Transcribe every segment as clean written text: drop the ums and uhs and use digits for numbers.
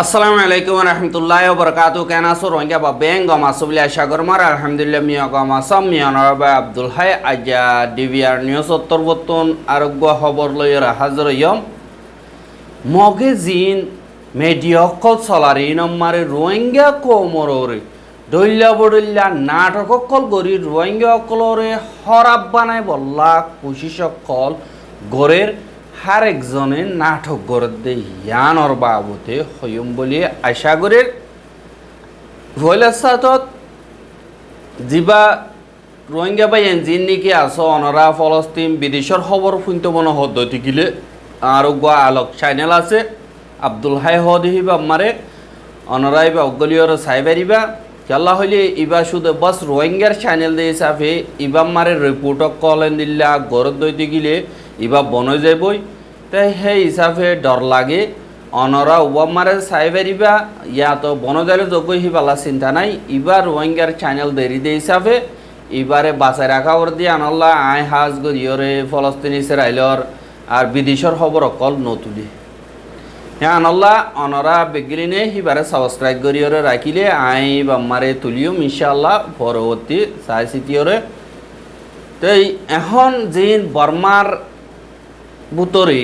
আসসালামু আলাইকুম রহমতুল্লাহ বরকাত কেন আছো রোহিঙ্গা বা বেং গমাসুবলি আশা করমার আলহামদুলিল্লাহ মিয়া গমাসাম মিয়ানরবা আব্দুল হাই আজা ডিভিআর নিউজ উত্তরবর্তন আরোগ্য খবর লইয়ের হাজির হইম মগে জিন মেডিয়কল চলারি নম্বরে রোহিঙ্গা কোমরে দৈল্যা বদল্যা নাটককল গরি রোহিঙ্গা অকলরে হরাব বানাই বল্লা কুশিসকল গড়ের হার একজনে নাটক গড়ে দে ইয়ানর বাবতে হইম বলি আশা করি ভৈলাসাতত যিবা রোহিঙ্গা বাই এনজিন নিকি আছো অনরা ফলস্তিন বিদেশের খবর শুনতে মনে হদ্দতি গিলে আরোগ্য আলোক চ্যানেল আছে আব্দুল হাই হদিহিবা মারে অনরাই বা অগলিয়র সাইবারিবা কেলা হইলে ইবা শুধু বস রোহিঙ্গার চ্যানেল দিয়ে হিসাবে ইবা মারে রিপোর্ট কলেন দিল্লা গরদ দইতে গিলে ইবা বনে যাবই তাই সেই হিসাবে ডর লাগে অনরা উবা মারে সাইবারিবা ইয়া তো বনে যাইলে যোগ্য হিবালা চিন্তা নাই ইবার রোহিঙ্গার চ্যানেল দেরি দিয়ে হিসাবে ইবারে বাঁচাই রাখা ওর দিয়ে আনল্লা আই হাজ গরিয়রে ফলস্তিন ইসরায়েলর আর বিদেশের খবর অকল নতুলি হ্যাঁ আনল্লা অনরা বেগিলিনে হিবারে সাবস্ক্রাইব করিয়রে রাখিলে আই বাম্মারে তুলিও ইনশাআল্লাহ পরবর্তী চাই চিতিয়রে তো এখন জিন বর্মার বুতরে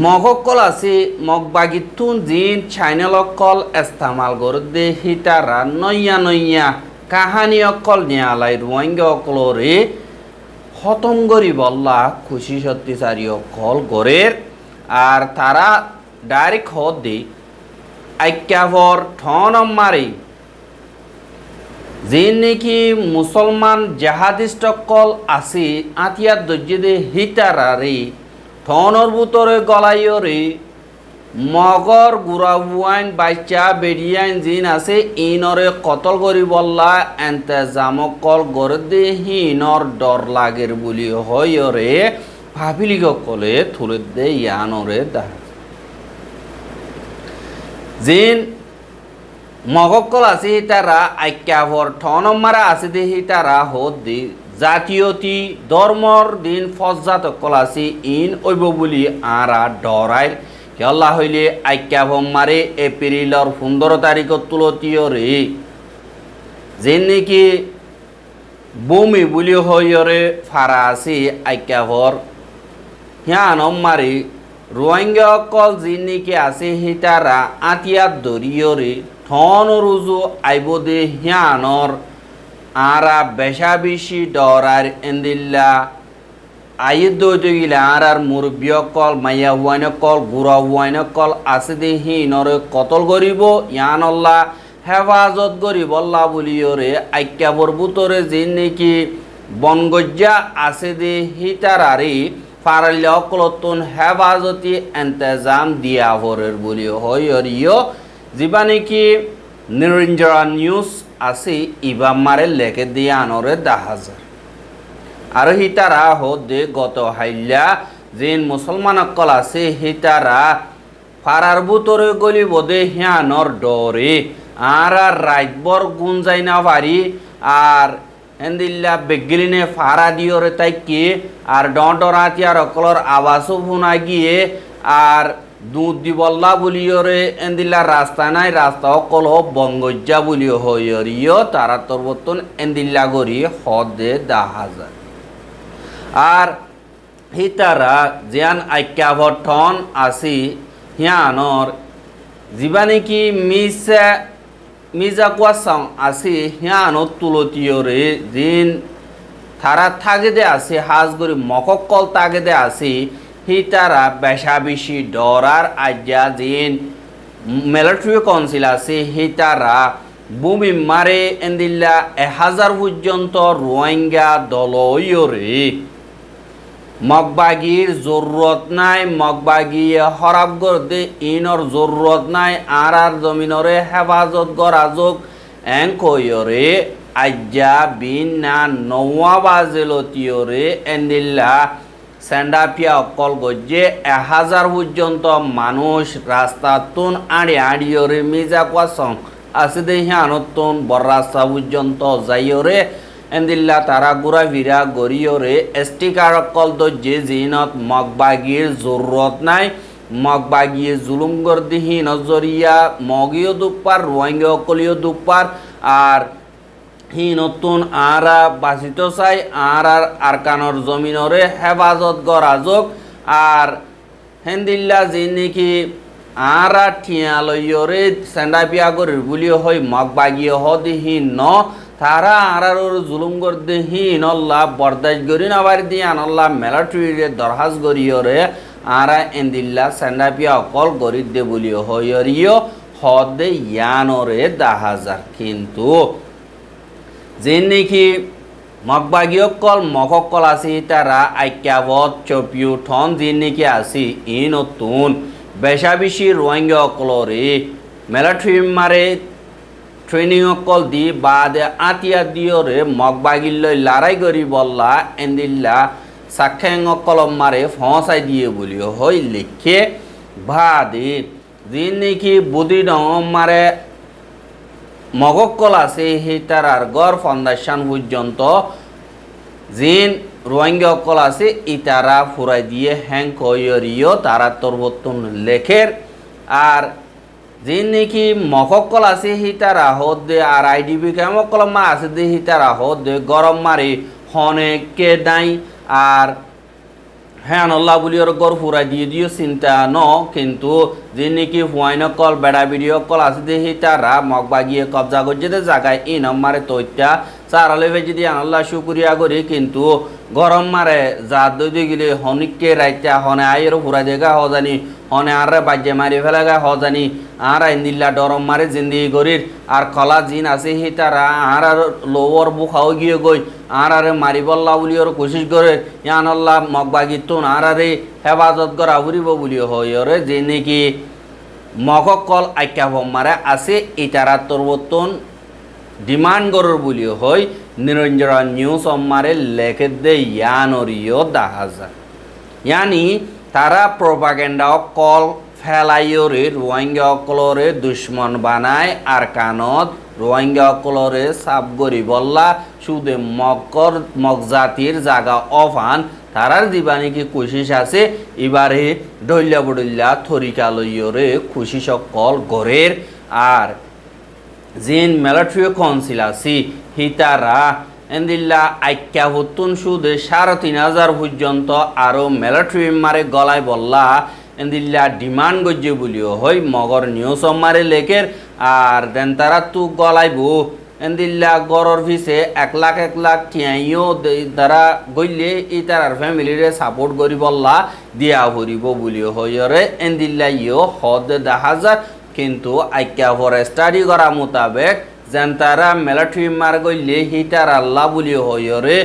মগকল আছে মগবাগিতুন জিন চ্যানেল অকল ইস্তেমাল করে দে হিতারা নইয়া নইয়া কাহানি অকল নিয়ালাই রোহিঙ্গা অকলরে খতম করি বল্লা খুশি সত্যিচারী অকল গড়ের আর তারা ডাইরেক্ট হদ দি আইক্যাভর ঠন মারি যে নাকি মুসলমান জাহাদিষ্ট কল আসি আতিয়ার দর্জিদে হিতারারে ঠনর বুতরে গলাইয়রে মগর গুড়াবুয়াইন বাচ্চা বেরিয়াইন জিন আছে ইনরে কতল করি বল্লা এন্তেজাম কল গড়ে দে হিনর ডর লাগের বলি হয়রে ভাবিলি কলে থুলে দে ইয়ানরে দা জিন মগকল আছে তারা আইক্যাভর ঠন মারা আছে দে তারা হদ দি জাতীয়তি ধর্মর দিন ফজাতকল আছে ইন ঐব বলি আরা ডরাইল কেলা হইলে আইক্যাভম মারে এপ্রিলর 15 তারিখ তুলতীয় রে যে নাকি বমি বলি হইরে ফারা আছে আইক্যাভর হিয়ান মারে রোহিঙ্গা অকল যে নাকি আছে হিতারা আতিয়ার দরিয়রে ঠন রুজু আইব দে হিয়ানর আরা বেশা বেশি ডরার এন্দিল্লা আইদ দইতে গিলা আর মুরব্বী অকল মাইয়া হুয়াইন কল গুড়া হুয়াইন কল আছে দে হিনরে কতল করিব ইয়ানল্লা হেফাজত করিব আল্লাহ বলিওরে আইক্যাবর বুতরে যে নাকি বনগজ্জা আছে দে হিতারারে ফারাল্লা অকলতুন হেফাজতি এন্তেজাম দিয়া ভরের বলি হইয়রিও যিবা নাকি নিরঞ্জরা নিউজ আছে ইবা মারে লেখে দিয়ে আনরে 10,000 আর হিতারা হদে গত হাইল্লা জিন মুসলমান অকল আছে হিতারা ফারার বুতরে গলি বদে হিয়ানর ডরে আর রাইতবর গুণ যাই না পারি আর এন্দিল্লা বেগলিনে ফারা দিওরে তাই কি আর ডরাতিয়ার অকলর আবাসও ভুনা গিয়ে আর দুধ দিবল্লা বলিওরে এন্দিল্লা রাস্তা নাই রাস্তা অকল বঙ্গজ্জা বলিও হইয়রিও তারা তরবতন এন্দিল্লা গরি হদে 10,000 আর হিতারা জিয়ান আইক্যাভর ঠন আসি হিয়ানর যিবা নাকি মিজা কুয়াসাং আসি হিয়ানত তুলতীয়রে জিন তারা থাগেদে আছে হাজ গরি মককল তাগেদে আসি হিতারা বেশা বেশি ডরার আজ্ঞা জিন মিলিটারি কাউন্সিল আছে হিতারা ভূমি মারে এন্দিল্লা 1000 পর্যন্ত রোহিঙ্গা দলইয়রে মগবাগির জরুরত নাই মগবাগি হরাব গরদে ইনর জরুরত নাই আর জমিনরে হেফাজত গরাজক এঙ্কয়রে আজ্ঞা বিন না নওয়াবাজেলতিয়রে এন্দিল্লা সেন্ডাপিয়া অকল গজ্জে 1000 পর্যন্ত মানুষ রাস্তা তুন আড়িয়রে মিজা কোয়াসং আছে দে হিয়ানতুন বড় রাস্তা পর্যন্ত যাইয়রে এন্দিল্লা তারা গুড়া ভিরা গরিয়রে স্টিকার অকল দজ্জে জিনত মগবাগির জরুরত নাই মগ বাগিয়ে জুলুম গর্দিহি নজরিয়া মগিও দুপার রোহিঙ্গা অকলিও দুপার আর হি নতুন আরা বাঁচিত চাই আর আরকানর জমিনরে হেফাজত গরাজক আর হেন্দিল্লা যে নাকি আরা ঠিয়া লইয়রে সেন্ডাপিয়া গরির বুলিও হই মগ বাগিয়ে হদিহি ন তারা আরার জুলুম গর্দিহি নল্লা বরদাস গরি নাবার দিয়ে আনল্লা মেলাটুইরে দরহাজ গরিয়রে আরা এন্দিল্লা সেন্ডাপিয়া অকল গরির দে বুলিও হইয়রিও হদে ইয়ানরে দাহাজার কিন্তু যে নাকি মগবাগীয়কল মগকল আছে তারা আইক্যাবত চপিউ ঠন যে নাকি আছে ই নতুন বেশা বেশি রোহিঙ্গা অকলরে মিলিটারি মারে ট্রেনিং অকল দি বাদে আতিয়া দিয়রে মগবাগিল্লই লড়াই করি বললা এন্দিল্লা সাক্ষেং অকল মারে ফসাই দিয়ে বলিও হই লিখে বাদে যে নাকি বুদ্ধি ডং মারে মগকল আছে সেই তার গড় ফাউন্ডেশন পর্যন্ত জিন রোহিঙ্গা অকল আছে ইতারা ফুরাই দিয়ে হ্যাং কইরিও তারা তরবতন লেখের আর যে নাকি মগকল আছে সেই তারা হদ দে আর আইডিবি কেমকল মা আছে দে সেই তারা হদ দে গরম মারি হনেকে দাই আর হ্যাঁ আল্লাহ বলি ওর গড় ফুরাই দিয়ে দিও চিন্তা ন কিন্তু যে নাকি হুয়াইন কল বেড়া ভিডিও কল আছে দেখি তারা মগবাগিয়ে কবজা করছে জায়গায় এই নম্বরে তৈত্যা চারালে ভেজে দিয়ে আল্লাহ শুকুরিয়া করি কিন্তু গরম মারে যা দই গেলে হনিককে রাইতা হনে আয়ের ফুরাই দেখা হজানি হনে আর বাজ্যে মারি ফেলে গা হজানি আর ইন্দিল্লা ডরম মারে জিন্দিগি করির আর কলা জিন আছে সেই তারা আর লোয়ার বুখাও গিয়ে গই আর মারি বল্লা বলি ওর কোশিশ করে ইয়ান আল্লাহ মগবাগি তুন আর হেফাজত করা ফুরিব বলি হয় ওরে যে নাকি মগকল আইক্যাভ মারে আছে ইতারা তরবতন ডিমান্ড গরর বলি হয় নিরঞ্জন নিউজ মারে লেখে দে ইয়ানরিও দাহাজা ইয়ানি তারা প্রপাগেন্ডা কল ফেলাইয়রে রোহিঙ্গা অকলরে দুশ্মন বানায় আর কানত রোহিঙ্গা অকলরে সাব গরি বল্লা সুদে মগজাতির জাগা অফান তারার জীবানি কি কোশিস আছে এবারে ডইল্লা বডইল্লা থরিকা লইয়রে খুশি সকল গরের আর জিন মিলিটারি কাউন্সিল আছে হিতারা এন্দিল্লা আইক্যা হতুন সুদে ৩,৫০০ পর্যন্ত আরো মিলিটারি মারে গলায় বললা এন্দিল্লা ডিমান্ড গজ্জে বলিও হই মগর নিউজ মারে লেখের আর দেন তারা তু গলাইব এন্দিল্লা গরর ভিসে ১,০০,০০০ টিয়াইও তারা গইলে ই তার ফ্যামিলিরে সাপোর্ট করি বললা দিয়া ভরিব বলিও হইরে এন্দিল্লা ইও হদ দেখা যায় কিন্তু আইক্যা ফরে স্টাডি করা মোতাবেক যেন তারা মিলিটারি মার গইলে হিটার আল্লাহ বলিও হইরে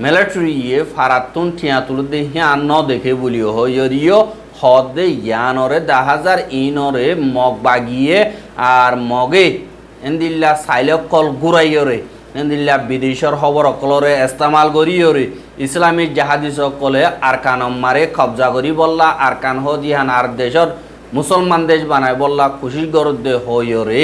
মিলিটারি ফারাতুন ঠিয়া তুলে দেখি ন দেখে বলিও হইরিও হদে ইয়ানরে দাহাজার ইনরে মগ বাগিয়ে আর মগে এন্দিল্লা সাইলক কল ঘুরাইয়রে এন্দিল্লা বিদেশর খবর অকলরে ইস্তেমাল করিয়রে ইসলামিক জাহাদি সকলে আরকান মারে কবজা করি বললা আরকান হদিহান আর দেশর মুসলমান দেশ বানায় বললা খুশি গরদে হইরে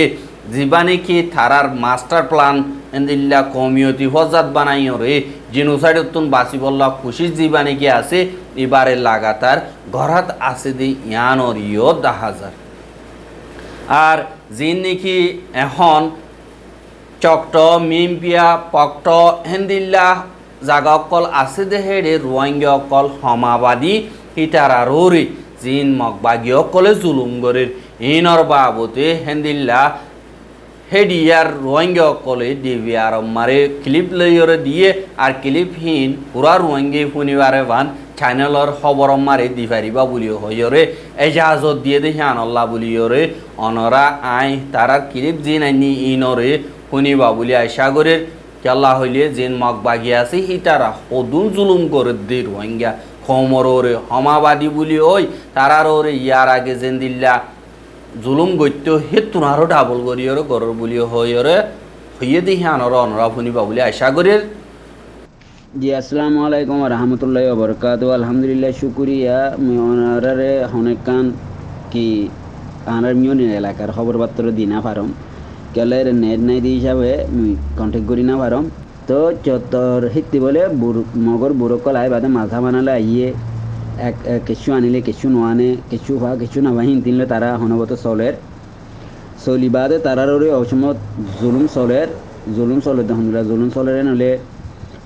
জীবানি কি থারার মাস্টার প্ল্যান এন্দিল্লা কমিউনিটি ফজাত বানাইয়রে জিনোসাইড উত্তন বাসি বললা খুশি জীবানি কি আছে এবারে লাগাতার ঘরাত আছে দি ইয়ানরিও দাহাজার আর জিন নাকি এখন চকট মিমপিয়া পকট হেন্দিল্লা জাগা অকল আছে দেহেরে রোহিঙ্গা অকল সমাবাদী হিতারা রোরে জিন মগবাগী অকলে জুলুম গরের ইনর বাবতে হেন্দিল্লা হেডিয়ার রোহিঙ্গা অকলে ডিবিআর মারে ক্লিপ লইরে দিয়ে আর ক্লিপহীন পুরা রোহিঙ্গা শুনিবারে ভান চ্যানেলর খবর মারে দি পারিবা বলিও হইরে এজাজত দিয়ে দেখি আনল্লা বলিওরে অনরা আই তারার ক্লিপ জিন আইনি ইনরে শুনিবা বলি আশা করে কেল্লা হইলে জিন মগবাগী আছে হিতারা সদুন জুলুম করে দি রোহিঙ্গা খমরে সমাবাদী বলি ওই তারার ওরে ইয়ার আগে যেন দিল্লা জুলুম গত্য হে তুনারও ডাবল করিয়রে গরর বলি হইরে হইয়ে দেখি আনর অনরা শুনিবা বলি আশা করে জি আসসালামু আলাইকুম রহমতুল্লাহ বরকাত আলহামদুলিল্লাহ শুক্রিয়া ওনারে অনেকান কি আনার মিউন এলাকার খবর পত্র দিনা পারম কেলে নেট নাই দি হিসাবে কন্টেক্ট করি না পারম তো চত্বর হিতি বলে মগর বুড়ো কলাই বাদে মাথা বানালে আইয়ে কিছু আনিলে কিছু নোয়ানে কিছু হওয়া কিছু নাভা হিন তিনলে তারা হনবত চলের চলিবাদে তারার অসমত জুলুম চলে হনরা জুলুম চলের নলে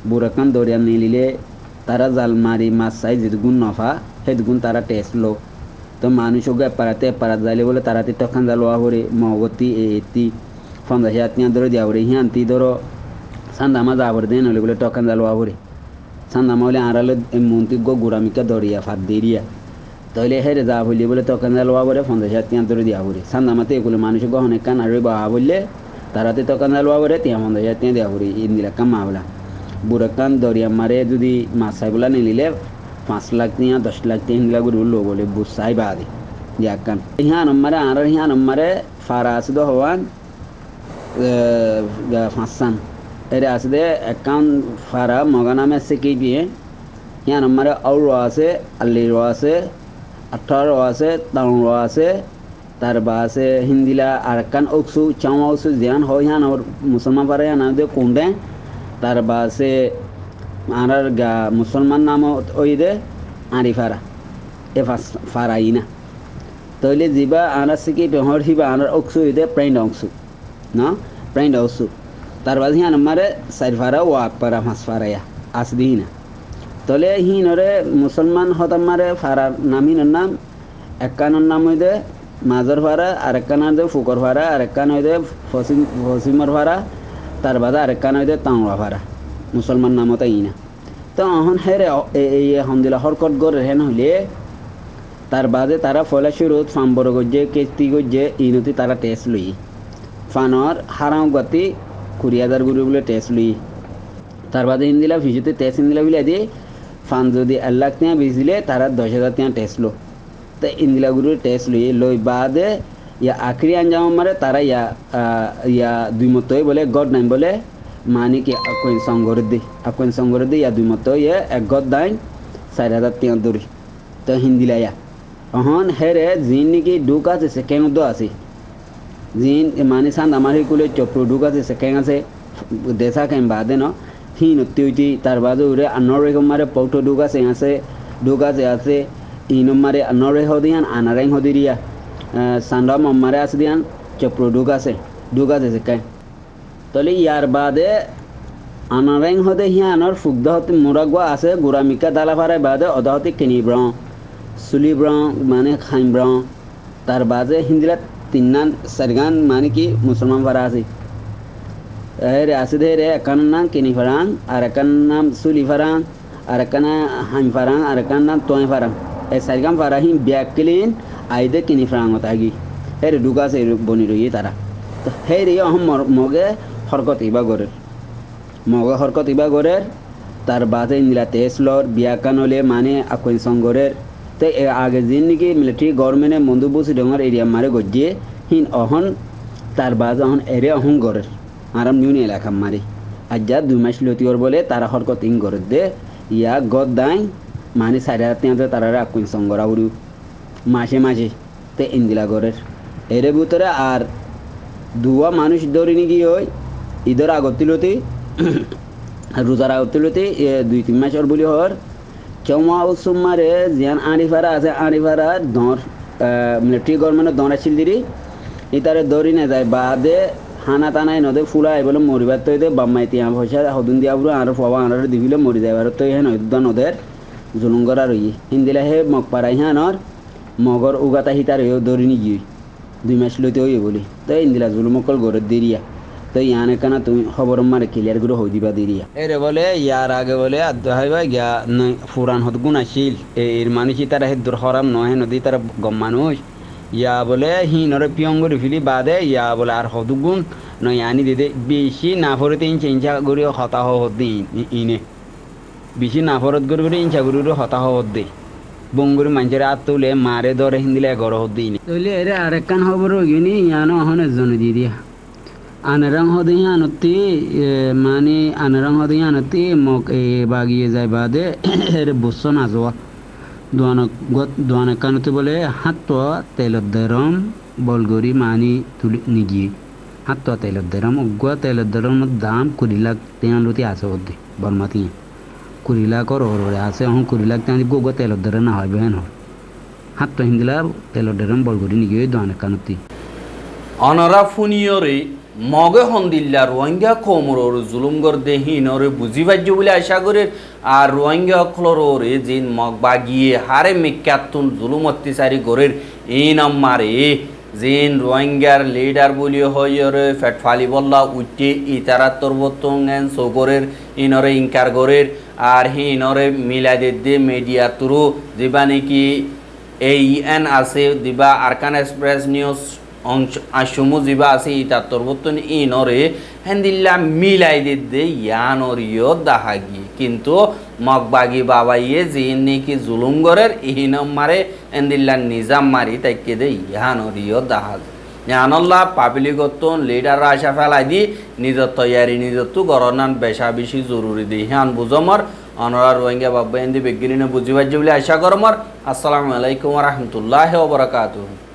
বুড়াকান দরিয়া নিলিলে তারা জাল মারি মাছ চাই যেগুন নফা সেগুন তারা টেস্ট লো তো মানুষকে এপারাত যাইলে বলে তারাতে তখন জাল হওয়া করে মগতি এতি ফন্দাসে আত্মীয় ধরে দিয়া করে হিয়ান্তি ধরো সান্দামা যাবার দেন হলে বলে তখন জাল হওয়া করে সান্দামা হলে আড়ালে মন্ত্রী গোড়ামিকা ধরিয়া ফাঁদ দেরিয়া তাহলে হেরে যা হইলে বলে তখন জাল হওয়া করে ফন্দাসে আত্মীয় ধরে দিয়া করে সান্দামাতে এগুলো মানুষ গহনে কান আর বাহা বললে তারাতে তখন জাল হওয়া করে তিয়া ফন্দাসে আত্মীয় দেওয়া করে ইন্দিলা কামা বলা বুড়াকান দরিয়া মারে যদি মাছ চাইবলা নিলিলে 5 লাখ টিয়া 10 লাখ টিয়া হিন্দলা করে লো বলে বুঝাই বাদে ইয়াকান হিয়া নম্বরে আর হিয়া নম্বরে ফারা আছে তো হওয়ান 5 এর আছে দে অ্যাকাউন্ট ফারা মগা নামে আছে কি বিয়ে হিয়া নম্বরে আউর আছে আল্লি র আছে 18 আছে তাউন র আছে তার বা আছে হিন্দিলা আরকান ওকসু চাওয়া ওকসু জিয়ান হয় হিয়া নর মুসলমান পারে না দে কোনডে তার বা আছে আর গা মুসলমান নাম ওই দে আরিফারা এ ফারাই না তইলে যিবা আর আছে কি বেহর হিবা আর অকসু দে প্রাইন্ড অংশু না প্রাইন্ড অংশু তার বাদ হিয়ান মারে সাইফারা ওয়াক পারা মাস ফারায়া আসদি না তলে হিনরে মুসলমান হতাম মারে ফারার নামিনের নাম একানোর নাম হই দে মাজর ফারা আর একানোর দে ফুকর ফারা আর একান হই দে ফসিমর ফারা তার বাদে আর একান হই দে তাংরা ফারা মুসলমান নামত ইনা তো এখন হেরে এই হন্দিলা হরকট গড়ে হেন হইলে তার বাদে তারা ফলে শুরুত ফার্ম বড় গজ্জে কেস্তি গজ্জে ইনতি তারা টেস্ট লই ফানর হারাও গতি 20,000 গুরু বলে টেস্ট লই তার বাদে হিন্দিলা ভিজুতে টেস্ট হিন্দিলা বিলা দিয়ে ফান যদি 1 লাখ টিয়া বেচিলে তারা 10,000 টিয়া টেস্ট লো তো ইন্দিলা গুরু টেস্ট লই বাদে ইয়া আখরি আঞ্জাম মারে তারা ইয়া দুই মতই বলে গড নাম বলে মানে কি আকোন সঙ্গর দে ইয়া দুই মত ইয়ে এক গদ দাইন 4,000 টিয়া দরি তো হিন্দিলা ইয়া অহন হেরে জিন নাকি ডুক আছে সেকেন্ড দো আছে জিন মানে সান আমার কুলে চপ্রু ডুক আছে সেকেন্ড আছে দেশা কেন বাদে ন হিন উত্তি তার বাদে উরে আনর রেকম মারে পৌটো ডুক আছে আছে ইনম মারে আনর রে হদিয়ান আনারেং হদিরিয়া সান্ডম মারে আছে দিয়ান চপ্রু ডুক আছে সেকেন্ড তলে ইয়ার বাদে আনারেং হদে হিয়ানর ফুগদ হতে মুরাগবা আছে গুরামিকা দালা ফারে বাদে অদা হতে কিনি ব্রং সুলি ব্রং মানে খাইম ব্রং তার বাদে হিন্দিলা 3 মানে কি মুসলমান ফারা আছে এর আছে দে রে একান নাম কিনি ফারাং আর একান নাম সুলি ফারাং আর একান হাইম ফারাং আর একান নাম তোয় ফারাং এই 4 ফারা হিম ব্যাক ক্লিন আইদে কিনি ফারাং তাগি এর ডুগা সে বনি রই তারা তো হে রে হম মগে হরকত ইবা গরের তার বাদে ইন্দিলা তেসলর বিয়াকানলে মানে আকোন সঙ্গরের তো আগে জিন নাকি মিলিটারি গভর্নমেন্টে মন্দুবসি ডঙ্গর এরিয়া মারে গজ্জে হিন অহন তার বাদে অহন এরে অহন গরের আরাম নিউনি এলাকা মারি আজ্জা 2 মাস লতিওর বলে তারা হরকত ইন গরের দে ইয়া গদ দাই মানে 4,000 টিয়া তারা আকোন সঙ্গরা উড়ু মাসে তে ইন্দিলা গরের এরে ভিতরে আর দুয়া মানুষ ধরিনি কি হয় ঈদের আগতিলতে রোজার আগতিলতে 2-3 মাসের বলি হর চৌমা উসুমারে জিয়ান আরিফারা আছে আরিফারা দর মিলিটারি গভর্নমেন্ট দর আছিল দিরি ইতারে ধরি না যায় বাদে হানা টানাই নদে ফুলা বলে মরিবার তৈদে বাম্মাই তিয়া পয়সা হদুন দিয়া বুড়ো আর ফবা আর দিবিলে মরি যায় তো হে নদীর জুলুঙ্গরা রই হিন্দিলা হে মগ পারাই হানর মগর উগাতা হিতার ধরি নি গিয়ে 2 মাস লইতে হই বলি তো ইন্দিলা জুলুমকল গড়ে দেরিয়া তো ইয়ানে কানা তুমি খবর মারে ক্লিয়ার করে হই দিবা দেরিয়া এরে বলে ইয়ার আগে বলে আদহাইবা গিয়া ফুরান হত গুণ আসিল এর মানুষই তারা হেদুর হরাম নয় নদী তারা গম মানুষ ইয়া বলে হিনরে পিয়ঙ্গরি ফিলি বাদে ইয়া বলে আর হদুগুণ নয় আনি দিদে বেশি না ফরতে ইঞ্চা গড়ি হতা হদ্দি ইনে বেশি না ফরত গড়ি ইঞ্চা গড়ি হতা হদ্দি বঙ্গুরি মানুষের আত তুলে মারে ধরে হিন্দিলে গড় হদ্দি ইনে তইলে এরে আরেকখান খবর গিনি ইয়ানো হন এজন দি দিয়া আনারাং হদে আনতি মানে আনারাং হদে আনতি মক এ বাগিয়ে যায় বাদে এর বস্য না যাওয়া দোয়ান কানতে বলে হাত তেলত দেরম বলগরি মানি তুলি নিগিয়ে হাত তেলত দেরম উগুয়া তেলত দেরম দাম 20 লাখ টিয়া লতি আছে ওদি বর্মাতি কুড়িলা কর আছে এখন কুড়িলাক তাই গোগো তেলত ধরে না হয় বেহেন হাত তো হিন্দিলা তেলত ধরে বল করি নিকি ওই দোকানে কানতি অনরা ফুনিয়রে মগে হন্দিল্লা রোহিঙ্গা কোমরর জুলুমগর দেহিনরে বুঝি বাজ্য বলে আশা করে আর রোহিঙ্গা খলরে জিন মগ বাগিয়ে হারে মেকাতুন জুলুম অত্যাচারী গরের এই নাম্মারে জিন রোহিঙ্গার লিডার বলি হইরে ফেটফালি বল্লা উঠে ইতারা তরবতঙ্গেন সগরের ইনরে ইনকার গরের আর হিনরে মিলাদের দে মিডিয়া তুরু দিবা নাকি AEN আছে দিবা আরকান এক্সপ্রেস নিউজ অংশ আসমু যিবা আছে ইতার তরবতন ইনরে হেন্দিল্লা মিলাই দে ইয়ানরিও দাহাগি কিন্তু মগবাগি বাবাইয়ে জিন নাকি জুলুম গরের ইহিনম মারে হেন্দিল্লা নিজাম মারি তাইকে দে ইয়ানরিও দাহাগ ইয়ানল্লাহ পাবলিকতন লিডার আশা ফেলাই দি নিজের তৈয়ারি নিজের তো গরনান বেশা বেশি জরুরি দি হ্যান বুঝমর অনরা রোহিঙ্গা বাবা হিন্দি বিজ্ঞানী বুঝিবার বলে আশা করমর আসসালামু আলাইকুম রহমতুল্লাহ ওবরাকাতুহু